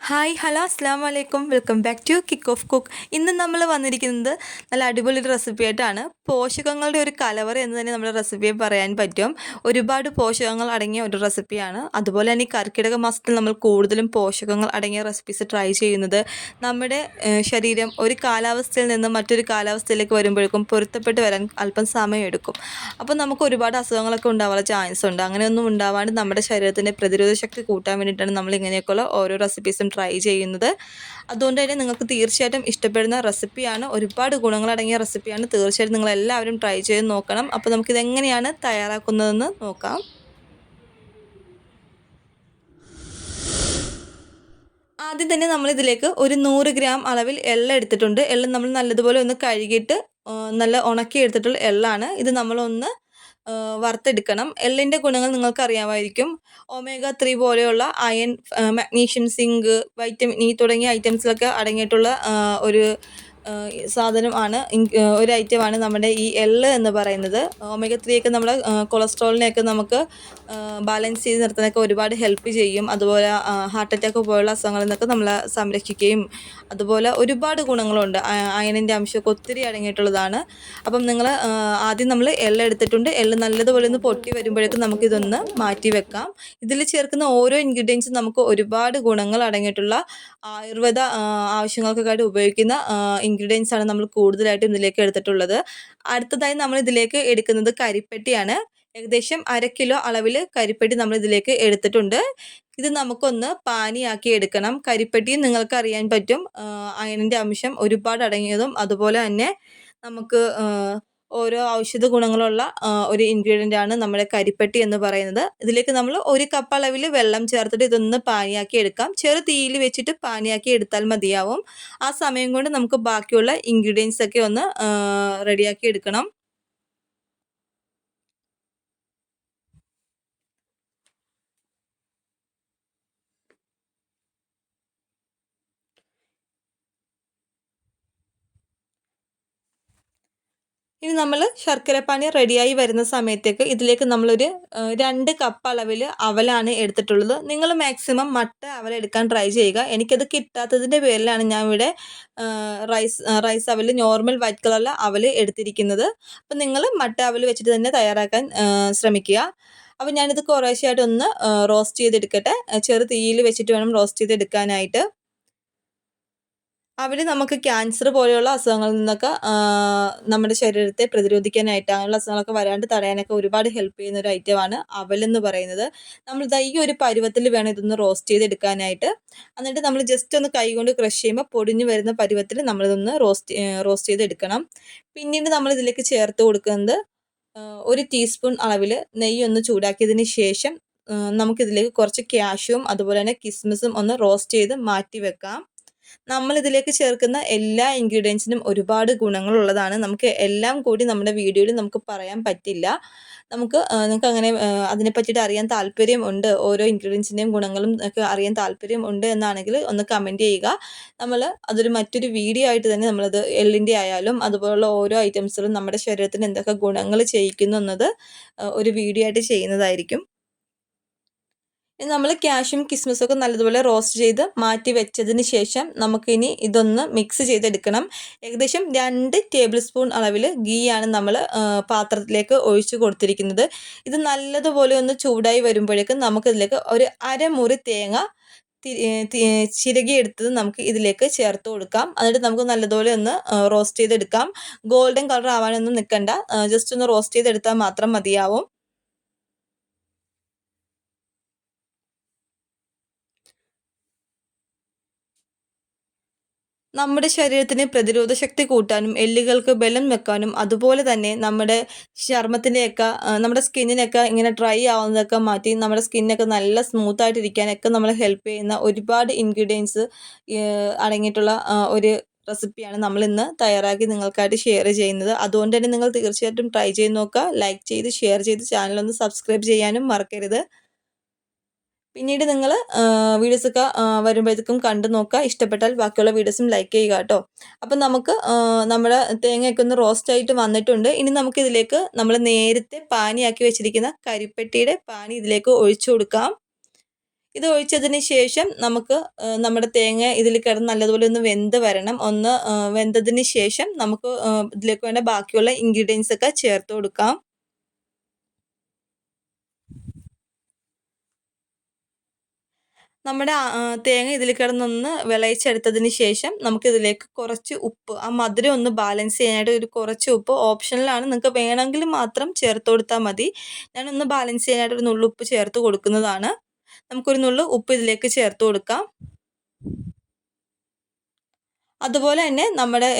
Hi hello അസ്സാം വലൈക്കും welcome back to Kick Off Cook. ഇന്ന് നമ്മൾ വന്നിരിക്കുന്നത് നല്ല അടിപൊളി ഒരു റെസിപ്പി ആയിട്ടാണ്. പോഷകങ്ങളുടെ ഒരു കലവറ എന്ന് തന്നെ നമ്മുടെ റെസിപ്പിയെ പറയാൻ പറ്റും. ഒരുപാട് പോഷകങ്ങൾ അടങ്ങിയ ഒരു റെസിപ്പിയാണ്. അതുപോലെ തന്നെ ഈ കർക്കിടക മാസത്തിൽ നമ്മൾ കൂടുതലും പോഷകങ്ങൾ അടങ്ങിയ റെസിപ്പീസ് ട്രൈ ചെയ്യുന്നത് നമ്മുടെ ശരീരം ഒരു കാലാവസ്ഥയിൽ നിന്ന് മറ്റൊരു കാലാവസ്ഥയിലേക്ക് വരുമ്പോഴേക്കും പൊരുത്തപ്പെട്ട് വരാൻ അല്പം സമയമെടുക്കും. അപ്പോൾ നമുക്ക് ഒരുപാട് അസുഖങ്ങളൊക്കെ ഉണ്ടാവാനുള്ള ചാൻസ് ഉണ്ട്. അങ്ങനെയൊന്നും ഉണ്ടാവാണ്ട് നമ്മുടെ ശരീരത്തിൻ്റെ പ്രതിരോധ ശക്തി കൂട്ടാൻ വേണ്ടിയിട്ടാണ് നമ്മൾ ഇങ്ങനെയൊക്കെയുള്ള ഓരോ റെസിപ്പീസും ട്രൈ ചെയ്യുന്നത്. അതുകൊണ്ട് തന്നെ നിങ്ങൾക്ക് തീർച്ചയായിട്ടും ഇഷ്ടപ്പെടുന്ന റെസിപ്പിയാണ്. ഒരുപാട് ഗുണങ്ങളടങ്ങിയ റെസിപ്പിയാണ്. തീർച്ചയായിട്ടും നിങ്ങളെല്ലാവരും ട്രൈ ചെയ്ത് നോക്കണം. അപ്പോൾ നമുക്കിതെങ്ങനെയാണ് തയ്യാറാക്കുന്നതെന്ന് നോക്കാം. ആദ്യം തന്നെ നമ്മളിതിലേക്ക് ഒരു 100 ഗ്രാം അളവിൽ എള്ള എടുത്തിട്ടുണ്ട്. എള്ള നമ്മൾ നല്ലതുപോലെ ഒന്ന് കഴുകിയിട്ട് നല്ല ഉണക്കി എടുത്തിട്ടുള്ള എള്ളാണ്. ഇത് നമ്മളൊന്ന് വറുത്തെടുക്കണം. എള്ളിൻ്റെ ഗുണങ്ങൾ നിങ്ങൾക്കറിയാമായിരിക്കും. ഒമേഗ 3 പോലെയുള്ള iron, magnesium, zinc, vitamin E തുടങ്ങിയ ഐറ്റംസിലൊക്കെ അടങ്ങിയിട്ടുള്ള ഒരു സാധനം ആണ്. ഒരു ഐറ്റമാണ് നമ്മുടെ ഈ എള്ള് എന്ന് പറയുന്നത്. ഒമേഗ 3 ഒക്കെ നമ്മുടെ കൊളസ്ട്രോളിനെയൊക്കെ നമുക്ക് ബാലൻസ് ചെയ്ത് നിർത്താനൊക്കെ ഒരുപാട് ഹെൽപ്പ് ചെയ്യും. അതുപോലെ ഹാർട്ട് അറ്റാക്ക് പോലുള്ള അസുഖങ്ങളിൽ നിന്നൊക്കെ നമ്മളെ സംരക്ഷിക്കുകയും, അതുപോലെ ഒരുപാട് ഗുണങ്ങളുണ്ട്. അയണിൻ്റെ അംശമൊക്കെ ഒത്തിരി അടങ്ങിയിട്ടുള്ളതാണ്. അപ്പം നിങ്ങൾ ആദ്യം നമ്മൾ എള്ള എടുത്തിട്ടുണ്ട്. എള്ള് നല്ലതുപോലെ ഒന്ന് പൊട്ടി വരുമ്പോഴേക്കും നമുക്കിതൊന്ന് മാറ്റി വെക്കാം. ഇതിൽ ചേർക്കുന്ന ഓരോ ഇൻഗ്രീഡിയൻസും നമുക്ക് ഒരുപാട് ഗുണങ്ങൾ അടങ്ങിയിട്ടുള്ള ആയുർവേദ ആവശ്യങ്ങൾക്കൊക്കെ ഉപയോഗിക്കുന്ന ഇൻഗ്രീഡിയൻസ് ആണ് നമ്മൾ കൂടുതലായിട്ടും ഇതിലേക്ക് എടുത്തിട്ടുള്ളത്. അടുത്തതായി നമ്മൾ ഇതിലേക്ക് എടുക്കുന്നത് കരിപ്പെട്ടിയാണ്. ഏകദേശം 1/2 കിലോ അളവിൽ കരിപ്പെട്ടി നമ്മൾ ഇതിലേക്ക് എടുത്തിട്ടുണ്ട്. ഇത് നമുക്കൊന്ന് പാനിയാക്കി എടുക്കണം. കരിപ്പെട്ടിയും നിങ്ങൾക്ക് അറിയാൻ പറ്റും, അയണിൻ്റെ അംശം ഒരുപാട് അടങ്ങിയതും അതുപോലെ തന്നെ നമുക്ക് ഓരോ ഔഷധ ഗുണങ്ങളുള്ള ഒരു ഇൻഗ്രീഡിയൻ്റ് ആണ് നമ്മുടെ കരിപ്പെട്ടി എന്ന് പറയുന്നത്. ഇതിലേക്ക് നമ്മൾ 1 കപ്പ് അളവിൽ വെള്ളം ചേർത്തിട്ട് ഇതൊന്ന് പാനിയാക്കി എടുക്കാം. ചെറു തീയിൽ വെച്ചിട്ട് പാനിയാക്കി എടുത്താൽ മതിയാവും. ആ സമയം കൊണ്ട് നമുക്ക് ബാക്കിയുള്ള ഇൻഗ്രീഡിയൻസ് ഒക്കെ ഒന്ന് റെഡിയാക്കി എടുക്കണം. ഇനി നമ്മൾ ശർക്കരപ്പാനി റെഡിയായി വരുന്ന സമയത്തേക്ക് ഇതിലേക്ക് നമ്മളൊരു 2 കപ്പ് അളവിൽ അവലാണ് എടുത്തിട്ടുള്ളത്. നിങ്ങൾ മാക്സിമം മട്ട അവൽ എടുക്കാൻ ട്രൈ ചെയ്യുക. എനിക്കത് കിട്ടാത്തതിൻ്റെ പേരിലാണ് ഞാൻ ഇവിടെ റൈസ് അവൽ, നോർമൽ വൈറ്റ് കളറിലെ അവൽ എടുത്തിരിക്കുന്നത്. അപ്പം നിങ്ങൾ മട്ട അവൽ വെച്ചിട്ട് തന്നെ തയ്യാറാക്കാൻ ശ്രമിക്കുക. അപ്പം ഞാനിത് കുറേശ്ശെയായിട്ടൊന്ന് റോസ്റ്റ് ചെയ്തെടുക്കട്ടെ. ചെറു തീയിൽ വെച്ചിട്ട് വേണം റോസ്റ്റ് ചെയ്തെടുക്കാനായിട്ട്. അവർ നമുക്ക് ക്യാൻസർ പോലെയുള്ള അസുഖങ്ങളിൽ നിന്നൊക്കെ നമ്മുടെ ശരീരത്തെ പ്രതിരോധിക്കാനായിട്ട്, അങ്ങനെയുള്ള അസുഖങ്ങളൊക്കെ വരാണ്ട് തടയാനൊക്കെ ഒരുപാട് ഹെൽപ്പ് ചെയ്യുന്ന ഒരു ഐറ്റമാണ് അവലെന്ന് പറയുന്നത്. നമ്മൾ ഈ ഒരു പരുവത്തിൽ വേണം ഇതൊന്ന് റോസ്റ്റ് ചെയ്തെടുക്കാനായിട്ട്. എന്നിട്ട് നമ്മൾ ജസ്റ്റ് ഒന്ന് കൈ കൊണ്ട് ക്രഷ് ചെയ്യുമ്പോൾ പൊടിഞ്ഞു വരുന്ന പരുവത്തിൽ നമ്മളിതൊന്ന് റോസ്റ്റ് ചെയ്തെടുക്കണം. പിന്നീട് നമ്മൾ ഇതിലേക്ക് ചേർത്ത് കൊടുക്കുന്നത് 1 ടീസ്പൂൺ അളവിൽ നെയ്യ് ഒന്ന് ചൂടാക്കിയതിന് ശേഷം നമുക്കിതിലേക്ക് കുറച്ച് കാഷ്യൂവും അതുപോലെ തന്നെ കിസ്മിസും ഒന്ന് റോസ്റ്റ് ചെയ്ത് മാറ്റി വെക്കാം. നമ്മളിതിലേക്ക് ചേർക്കുന്ന എല്ലാ ഇൻഗ്രീഡിയൻസിനും ഒരുപാട് ഗുണങ്ങളുള്ളതാണ്. നമുക്ക് എല്ലാം കൂടി നമ്മുടെ വീഡിയോയിൽ നമുക്ക് പറയാൻ പറ്റില്ല. നിങ്ങൾക്ക് അങ്ങനെ അതിനെ പറ്റിയിട്ട് അറിയാൻ താല്പര്യം ഉണ്ട്, ഓരോ ഇൻഗ്രീഡിയൻസിൻ്റെയും ഗുണങ്ങളും ഒക്കെ അറിയാൻ താല്പര്യം ഉണ്ട് എന്നാണെങ്കിൽ ഒന്ന് കമൻറ്റ് ചെയ്യുക. അതൊരു മറ്റൊരു വീഡിയോ ആയിട്ട് തന്നെ നമ്മളത് എള്ളിൻ്റെ ആയാലും അതുപോലുള്ള ഓരോ ഐറ്റംസിലും നമ്മുടെ ശരീരത്തിന് എന്തൊക്കെ ഗുണങ്ങൾ ചെയ്യിക്കുന്നു എന്നത് ഒരു വീഡിയോ ആയിട്ട് ചെയ്യുന്നതായിരിക്കും. ഇനി നമ്മൾ കാഷ്യും കിസ്മിസൊക്കെ നല്ലതുപോലെ റോസ്റ്റ് ചെയ്ത് മാറ്റി വെച്ചതിന് ശേഷം നമുക്കിനി ഇതൊന്ന് മിക്സ് ചെയ്തെടുക്കണം. ഏകദേശം 2 ടേബിൾ സ്പൂൺ അളവിൽ ഗീയാണ് നമ്മൾ പാത്രത്തിലേക്ക് ഒഴിച്ചു കൊടുത്തിരിക്കുന്നത്. ഇത് നല്ലതുപോലെ ഒന്ന് ചൂടായി വരുമ്പോഴേക്കും നമുക്കിതിലേക്ക് ഒരു അരമുറി തേങ്ങ ചിരകിയെടുത്തത് നമുക്ക് ഇതിലേക്ക് ചേർത്ത് കൊടുക്കാം. എന്നിട്ട് നമുക്ക് നല്ലതുപോലെ ഒന്ന് റോസ്റ്റ് ചെയ്തെടുക്കാം. ഗോൾഡൻ കളർ ആവാനൊന്നും നിൽക്കണ്ട, ജസ്റ്റ് ഒന്ന് റോസ്റ്റ് ചെയ്തെടുത്താൽ മാത്രം മതിയാവും. നമ്മുടെ ശരീരത്തിന് പ്രതിരോധ ശക്തി കൂട്ടാനും എല്ലുകൾക്ക് ബലം വെക്കാനും അതുപോലെ തന്നെ നമ്മുടെ ചർമ്മത്തിൻ്റെയൊക്കെ നമ്മുടെ സ്കിന്നിനൊക്കെ ഇങ്ങനെ ഡ്രൈ ആവുന്നതൊക്കെ മാറ്റി നമ്മുടെ സ്കിന്നൊക്കെ നല്ല സ്മൂത്തായിട്ടിരിക്കാനൊക്കെ നമ്മളെ ഹെൽപ്പ് ചെയ്യുന്ന ഒരുപാട് ഇൻഗ്രീഡിയൻസ് അടങ്ങിയിട്ടുള്ള ഒരു റെസിപ്പിയാണ് നമ്മളിന്ന് തയ്യാറാക്കി നിങ്ങൾക്കായിട്ട് ഷെയർ ചെയ്യുന്നത്. അതുകൊണ്ട് തന്നെ നിങ്ങൾ തീർച്ചയായിട്ടും ട്രൈ ചെയ്ത് നോക്കുക. ലൈക്ക് ചെയ്ത് ഷെയർ ചെയ്ത് ചാനലൊന്ന് സബ്സ്ക്രൈബ് ചെയ്യാനും മറക്കരുത്. പിന്നീട് നിങ്ങൾ വീഡിയോസൊക്കെ വരുമ്പോഴത്തേക്കും കണ്ടു നോക്കുക. ഇഷ്ടപ്പെട്ടാൽ ബാക്കിയുള്ള വീഡിയോസും ലൈക്ക് ചെയ്യുക കേട്ടോ. അപ്പം നമുക്ക് നമ്മുടെ തേങ്ങയൊക്കെ ഒന്ന് റോസ്റ്റായിട്ട് വന്നിട്ടുണ്ട്. ഇനി നമുക്കിതിലേക്ക് നമ്മൾ നേരത്തെ പാനിയാക്കി വെച്ചിരിക്കുന്ന കരിപ്പെട്ടിയുടെ പാനി ഇതിലേക്ക് ഒഴിച്ചു കൊടുക്കാം. ഇത് ഒഴിച്ചതിന് ശേഷം നമുക്ക് നമ്മുടെ തേങ്ങ ഇതിൽ കിടന്ന് നല്ലതുപോലെ ഒന്ന് വെന്ത് വരണം. ഒന്ന് വെന്തതിന് ശേഷം നമുക്ക് ഇതിലേക്ക് വേണ്ട ബാക്കിയുള്ള ഇൻഗ്രീഡിയൻസ് ഒക്കെ ചേർത്ത് കൊടുക്കാം. നമ്മുടെ തേങ്ങ ഇതിൽ കിടന്നൊന്ന് വിളയിച്ചെടുത്തതിന് ശേഷം നമുക്കിതിലേക്ക് കുറച്ച് ഉപ്പ്, ആ മധുരം ഒന്ന് ബാലൻസ് ചെയ്യാനായിട്ട് ഒരു കുറച്ച് ഉപ്പ് ഓപ്ഷണലാണ്, നിങ്ങൾക്ക് വേണമെങ്കിൽ മാത്രം ചേർത്ത് കൊടുത്താൽ മതി. ഞാനൊന്ന് ബാലൻസ് ചെയ്യാനായിട്ട് ഒരു നുള്ളുപ്പ് ചേർത്ത് കൊടുക്കുന്നതാണ്. നമുക്കൊരു നുള്ളു ഉപ്പ് ഇതിലേക്ക് ചേർത്ത് കൊടുക്കാം. അതുപോലെ തന്നെ നമ്മുടെ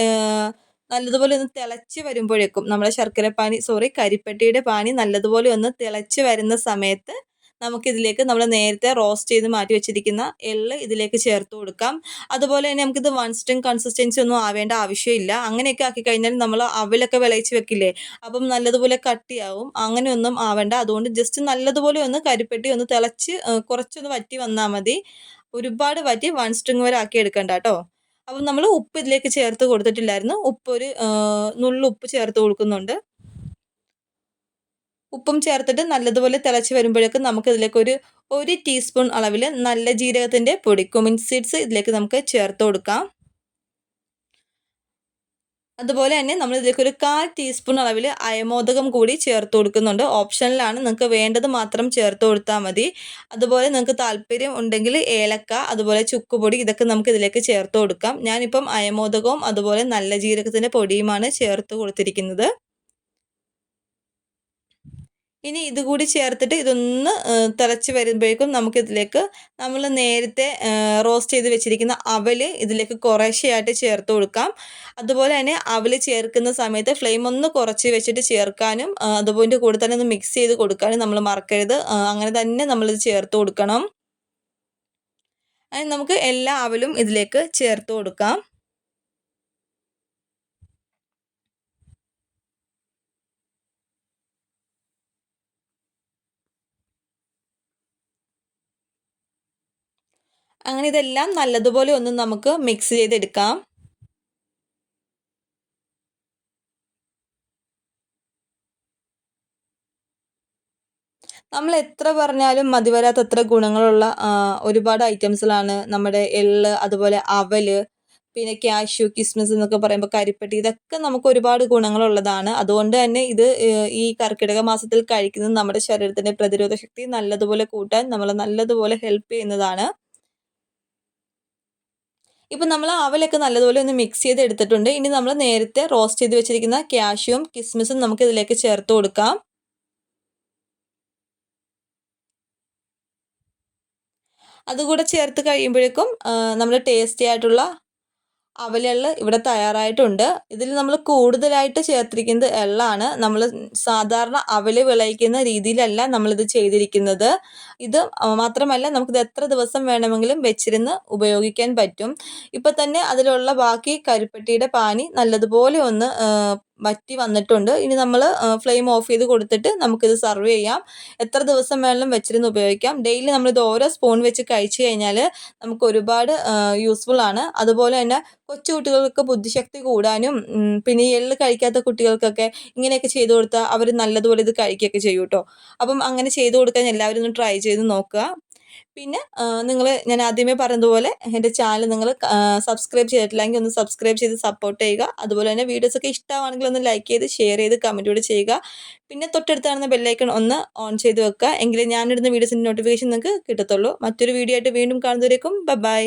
നല്ലതുപോലെ ഒന്ന് തിളച്ച് വരുമ്പോഴേക്കും നമ്മുടെ കരിപ്പെട്ടിയുടെ പാനി നല്ലതുപോലെ ഒന്ന് തിളച്ച് വരുന്ന സമയത്ത് നമുക്കിതിലേക്ക് നമ്മൾ നേരത്തെ റോസ്റ്റ് ചെയ്ത് മാറ്റി വെച്ചിരിക്കുന്ന എള്ള് ഇതിലേക്ക് ചേർത്ത് കൊടുക്കാം. അതുപോലെ തന്നെ നമുക്കിത് വൺ സ്ട്രിങ് കൺസിസ്റ്റൻസി ഒന്നും ആവേണ്ട ആവശ്യമില്ല. അങ്ങനെയൊക്കെ ആക്കി കഴിഞ്ഞാൽ നമ്മൾ അവലൊക്കെ വിളയിച്ച് വെക്കില്ലേ, അപ്പം നല്ലതുപോലെ കട്ടിയാവും. അങ്ങനെയൊന്നും ആവേണ്ട. അതുകൊണ്ട് ജസ്റ്റ് നല്ലതുപോലെ ഒന്ന് കരിപ്പെട്ടി ഒന്ന് തിളച്ച് കുറച്ചൊന്ന് വറ്റി വന്നാൽ മതി. ഒരുപാട് വറ്റി വൺ സ്ട്രിങ് വരെ ആക്കി എടുക്കണ്ട കേട്ടോ. അപ്പം നമ്മൾ ഉപ്പ് ഇതിലേക്ക് ചേർത്ത് കൊടുത്തിട്ടില്ലായിരുന്നു. ഉപ്പ് ഒരു നുള്ളുപ്പ് ചേർത്ത് കൊടുക്കുന്നുണ്ട്. ഉപ്പും ചേർത്തിട്ട് നല്ലതുപോലെ തിളച്ച് വരുമ്പോഴേക്കും നമുക്കിതിലേക്ക് ഒരു ടീസ്പൂൺ അളവിൽ നല്ല ജീരകത്തിൻ്റെ പൊടി, കുമിൻ സീഡ്സ് ഇതിലേക്ക് നമുക്ക് ചേർത്ത് കൊടുക്കാം. അതുപോലെ തന്നെ നമ്മൾ ഇതിലേക്ക് ഒരു 1/4 ടീസ്പൂൺ അളവിൽ അയമോദകം കൂടി ചേർത്ത് കൊടുക്കുന്നുണ്ട്. ഓപ്ഷനിലാണ്, നിങ്ങൾക്ക് വേണ്ടത് മാത്രം ചേർത്ത് കൊടുത്താൽ മതി. അതുപോലെ നിങ്ങൾക്ക് താല്പര്യം ഉണ്ടെങ്കിൽ ഏലക്ക, അതുപോലെ ചുക്കുപൊടി ഇതൊക്കെ നമുക്ക് ഇതിലേക്ക് ചേർത്ത് കൊടുക്കാം. ഞാനിപ്പം അയമോദകവും അതുപോലെ നല്ല ജീരകത്തിൻ്റെ പൊടിയുമാണ് ചേർത്ത് കൊടുത്തിരിക്കുന്നത്. ഇനി ഇതുകൂടി ചേർത്തിട്ട് ഇതൊന്ന് തിളച്ച് വരുമ്പോഴേക്കും നമുക്കിതിലേക്ക് നമ്മൾ നേരത്തെ റോസ്റ്റ് ചെയ്ത് വെച്ചിരിക്കുന്ന അവല് ഇതിലേക്ക് കുറേശ്ശെയായിട്ട് ചേർത്ത് കൊടുക്കാം. അതുപോലെ തന്നെ അവല് ചേർക്കുന്ന സമയത്ത് ഫ്ലെയിം ഒന്ന് കുറച്ച് വെച്ചിട്ട് ചേർക്കാനും അതുപോലെ കൂടെ തന്നെ ഒന്ന് മിക്സ് ചെയ്ത് കൊടുക്കാനും നമ്മൾ മറക്കരുത്. അങ്ങനെ തന്നെ നമ്മളിത് ചേർത്ത് കൊടുക്കണം. അതിന് നമുക്ക് എല്ലാ അവലും ഇതിലേക്ക് ചേർത്ത് കൊടുക്കാം. അങ്ങനെ ഇതെല്ലാം നല്ലതുപോലെ ഒന്ന് നമുക്ക് മിക്സ് ചെയ്തെടുക്കാം. നമ്മൾ എത്ര പറഞ്ഞാലും മതി വരാത്തത്ര ഗുണങ്ങളുള്ള ഒരുപാട് ഐറ്റംസുകളാണ് നമ്മുടെ എള്ള്, അതുപോലെ അവല്, പിന്നെ കാഷ്യൂ, കിസ്മിസ് എന്നൊക്കെ പറയുമ്പോൾ കരിപ്പെട്ടി, ഇതൊക്കെ നമുക്ക് ഒരുപാട് ഗുണങ്ങളുള്ളതാണ്. അതുകൊണ്ട് തന്നെ ഇത് ഈ കർക്കിടക മാസത്തിൽ കഴിക്കുന്നത് നമ്മുടെ ശരീരത്തിൻ്റെ പ്രതിരോധ ശക്തി നല്ലതുപോലെ കൂട്ടാൻ നമ്മളെ നല്ലതുപോലെ ഹെൽപ്പ് ചെയ്യുന്നതാണ്. ഇപ്പം നമ്മൾ അവലൊക്കെ നല്ലതുപോലെ ഒന്ന് മിക്സ് ചെയ്ത് എടുത്തിട്ടുണ്ട്. ഇനി നമ്മൾ നേരത്തെ റോസ്റ്റ് ചെയ്ത് വെച്ചിരിക്കുന്ന കാഷ്യൂവും കിസ്മിസും നമുക്ക് ഇതിലേക്ക് ചേർത്ത് കൊടുക്കാം. അതുകൂടെ ചേർത്ത് കഴിയുമ്പോഴേക്കും നമ്മുടെ ടേസ്റ്റി ആയിട്ടുള്ള അവലെള്ള് ഇവിടെ തയ്യാറായിട്ടുണ്ട്. ഇതിൽ നമ്മൾ കൂടുതലായിട്ട് ചേർത്തിരിക്കുന്നത് എള്ളാണ്. നമ്മൾ സാധാരണ അവല് വിളയിക്കുന്ന രീതിയിലല്ല നമ്മളിത് ചെയ്തിരിക്കുന്നത്. ഇത് മാത്രമല്ല, നമുക്കിത് എത്ര ദിവസം വേണമെങ്കിലും വെച്ചിരുന്ന് ഉപയോഗിക്കാൻ പറ്റും. ഇപ്പം തന്നെ അതിലുള്ള ബാക്കി കരിപ്പെട്ടിയുടെ പാനി നല്ലതുപോലെ ഒന്ന് വറ്റി വന്നിട്ടുണ്ട്. ഇനി നമ്മൾ ഫ്ലെയിം ഓഫ് ചെയ്ത് കൊടുത്തിട്ട് നമുക്കിത് സർവ് ചെയ്യാം. എത്ര ദിവസം വേണമെങ്കിലും വെച്ചിരുന്ന് ഉപയോഗിക്കാം. ഡെയിലി നമ്മളിത് ഓരോ സ്പൂൺ വെച്ച് കഴിച്ചു കഴിഞ്ഞാൽ നമുക്ക് ഒരുപാട് യൂസ്ഫുൾ ആണ്. അതുപോലെ തന്നെ കൊച്ചു കുട്ടികൾക്ക് ബുദ്ധിശക്തി കൂടാനും പിന്നെ ഈ എള്ള് കഴിക്കാത്ത കുട്ടികൾക്കൊക്കെ ഇങ്ങനെയൊക്കെ ചെയ്തു കൊടുത്താൽ അവർ നല്ലതുപോലെ ഇത് കഴിക്കുകയൊക്കെ ചെയ്യും കേട്ടോ. അപ്പം അങ്ങനെ ചെയ്തു കൊടുക്കാൻ എല്ലാവരും ഒന്ന് ട്രൈ ചെയ്ത് നോക്കുക. പിന്നെ ഞാൻ ആദ്യമേ പറഞ്ഞതുപോലെ എൻ്റെ ചാനൽ നിങ്ങൾ സബ്സ്ക്രൈബ് ചെയ്തിട്ടില്ലെങ്കിൽ ഒന്ന് സബ്സ്ക്രൈബ് ചെയ്ത് സപ്പോർട്ട് ചെയ്യുക. അതുപോലെ തന്നെ വീഡിയോസൊക്കെ ഇഷ്ടമാണെങ്കിൽ ഒന്ന് ലൈക്ക് ചെയ്ത് ഷെയർ ചെയ്ത് കമൻറ്റ് കൂടെ ചെയ്യുക. പിന്നെ തൊട്ടടുത്ത് കാണുന്ന ബെല്ലൈക്കൺ ഒന്ന് ഓൺ ചെയ്ത് വെക്കുക. എങ്കിലേ ഞാനിടുന്ന വീഡിയോസിൻ്റെ നോട്ടിഫിക്കേഷൻ നിങ്ങൾക്ക് കിട്ടത്തുള്ളൂ. മറ്റൊരു വീഡിയോ ആയിട്ട് വീണ്ടും കാണുന്നവരേക്കും ബൈ.